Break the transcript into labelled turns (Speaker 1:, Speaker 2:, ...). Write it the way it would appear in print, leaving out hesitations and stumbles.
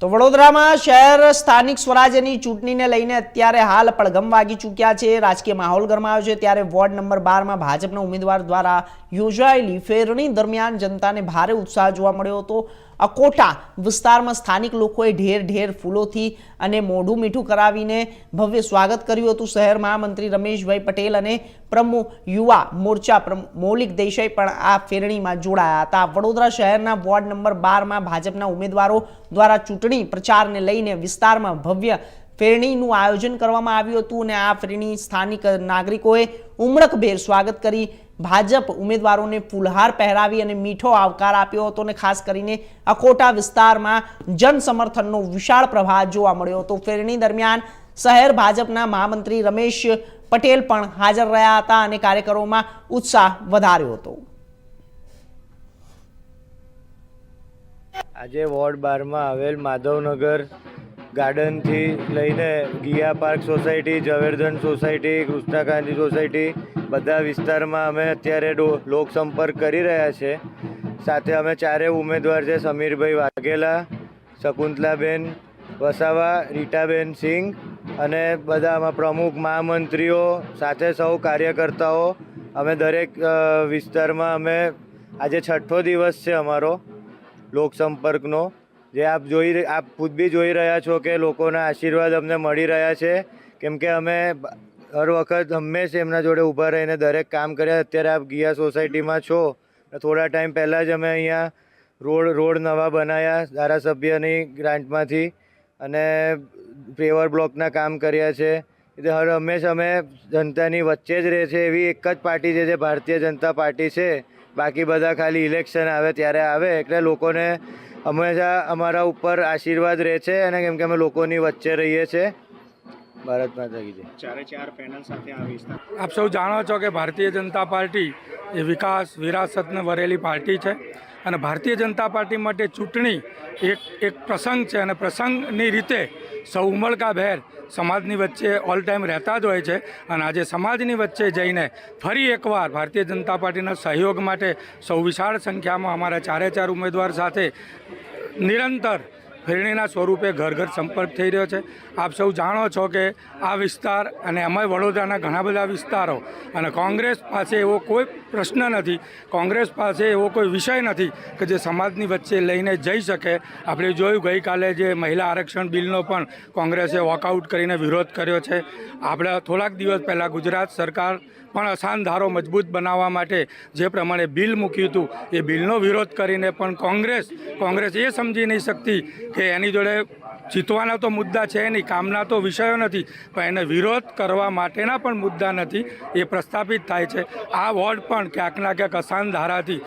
Speaker 1: તો વડોદરામાં શહેર સ્થાનિક સ્વરાજ્યની ચૂંટણીને લઈને અત્યારે હાલ પડઘમ વાગી ચૂક્યા છે। રાજકીય માહોલ ગરમાયો છે ત્યારે વોર્ડ નંબર 12 માં ભાજપના ઉમેદવાર દ્વારા યોજાયેલી ફેરણી દરમિયાન જનતાને ભારે ઉત્સાહ જોવા મળ્યો હતો। અકોટા વિસ્તારમાં સ્થાનિક લોકોએ ઢેર ફૂલોથી અને મોઢું મીઠું કરાવીને ભવ્ય સ્વાગત કર્યું હતું। શહેર મહામંત્રી રમેશભાઈ પટેલ અને પ્રમુખ યુવા મોરચા મૌલિક દેસાઈ પણ આ ફેરણીમાં જોડાયા હતા। વડોદરા શહેરના વોર્ડ નંબર 12 માં ભાજપના ઉમેદવારો દ્વારા ચૂંટણી પ્રચારને લઈને વિસ્તારમાં ભવ્ય ફેરણીનું આયોજન કરવામાં આવ્યું હતું અને આ ફેરણી સ્થાનિક નાગરિકોએ ઉમળકભેર સ્વાગત કરી ભાજપ ઉમેદવારોને ફૂલહાર પહેરાવી અને મીઠો આવકાર આપ્યો હતો અને ખાસ કરીને અકોટા વિસ્તારમાં જન સમર્થનનો વિશાળ પ્રવાહ જોવા મળ્યો હતો। ફેરણી દરમિયાન શહેર ભાજપના મહામંત્રી રમેશ પટેલ પણ હાજર રહ્યા હતા અને કાર્યકરોમાં ઉત્સાહ વધાર્યો હતો।
Speaker 2: આજે વોર્ડ 12 માં આવેલ માધવનગર ગાર્ડનથી લઈને ગિયા પાર્ક સોસાયટી, ઝવેરધન સોસાયટી, કૃષ્ણાકાંતિ સોસાયટી બધા વિસ્તારમાં અમે અત્યારે લોકસંપર્ક કરી રહ્યા છે। સાથે અમે ચારે ઉમેદવાર છે, સમીરભાઈ વાઘેલા, શકુંતલાબેન વસાવા, રીટાબેન સિંઘ અને બધામાં પ્રમુખ મહામંત્રીઓ સાથે સૌ કાર્યકર્તાઓ અમે દરેક વિસ્તારમાં અમે આજે 6થો દિવસ છે અમારો લોકસંપર્કનો। જે આપ ખુદ બી જોઈ રહ્યા છો કે લોકોના આશીર્વાદ અમને મળી રહ્યા છે, કેમ કે અમે હર વખત હંમેશા એમના જોડે ઊભા રહીને દરેક કામ કર્યા। અત્યારે આપ ગિયા સોસાયટીમાં છો, થોડા ટાઈમ પહેલાં જ અમે અહીંયા રોડ નવા બનાવ્યા ધારાસભ્યની ગ્રાન્ટમાંથી અને પેવર બ્લોકના કામ કર્યા છે। એટલે હંમેશા અમે જનતાની વચ્ચે જ રહે છે એવી એક જ પાર્ટી છે જે ભારતીય જનતા પાર્ટી છે। બાકી બધા ખાલી ઇલેક્શન આવે ત્યારે આવે, એટલે લોકોને હંમેશા અમારા ઉપર આશીર્વાદ રહે છે અને કેમ કે અમે લોકોની વચ્ચે રહીએ છીએ। ભારત માતા કી જય।
Speaker 3: ચારે ચાર પેનલ સાથે આ વિસ્તાર
Speaker 4: આપ સૌ જાણો છો કે ભારતીય જનતા પાર્ટી એ વિકાસ વિરાસતને વરેલી પાર્ટી છે અને ભારતીય જનતા પાર્ટી માટે ચૂંટણી એક પ્રસંગ છે અને પ્રસંગની રીતે સૌ ઉમળકાભેર સમાજની વચ્ચે ઓલ ટાઈમ રહેતા જ હોય છે અને આજે સમાજની વચ્ચે જઈને ફરી એકવાર ભારતીય જનતા પાર્ટીના સહયોગ માટે સૌ વિશાળ સંખ્યામાં અમારા ચારે ચાર ઉમેદવાર સાથે નિરંતર ફેરણીના સ્વરૂપે ઘર સંપર્ક થઈ રહ્યો છે। આપ સૌ જાણો છો કે આ વિસ્તાર અને અમાય વડોદરાના ઘણા બધા વિસ્તારો અને કોંગ્રેસ પાસે એવો કોઈ પ્રશ્ન નથી, કોંગ્રેસ પાસે એવો કોઈ વિષય નથી કે જે સમાજની વચ્ચે લઈને જઈ શકે। આપણે જોયું ગઈકાલે જે મહિલા આરક્ષણ બિલનો પણ કોંગ્રેસે વોકઆઉટ કરીને વિરોધ કર્યો છે। આપણે થોડાક દિવસ પહેલાં ગુજરાત સરકાર પણ અસાન ધારો મજબૂત બનાવવા માટે જે પ્રમાણે બિલ મૂક્યું હતું એ બિલનો વિરોધ કરીને પણ કોંગ્રેસ એ સમજી નહીં શકતી કે એની જોડે જીતવાના તો મુદ્દા છે નહીં, કામના તો વિષયો નથી, પણ એને વિરોધ કરવા માટેના પણ મુદ્દા નથી, એ પ્રસ્થાપિત થાય છે। આ વોર્ડ પણ ક્યાંકના ક્યાંક અસાન ધારાથી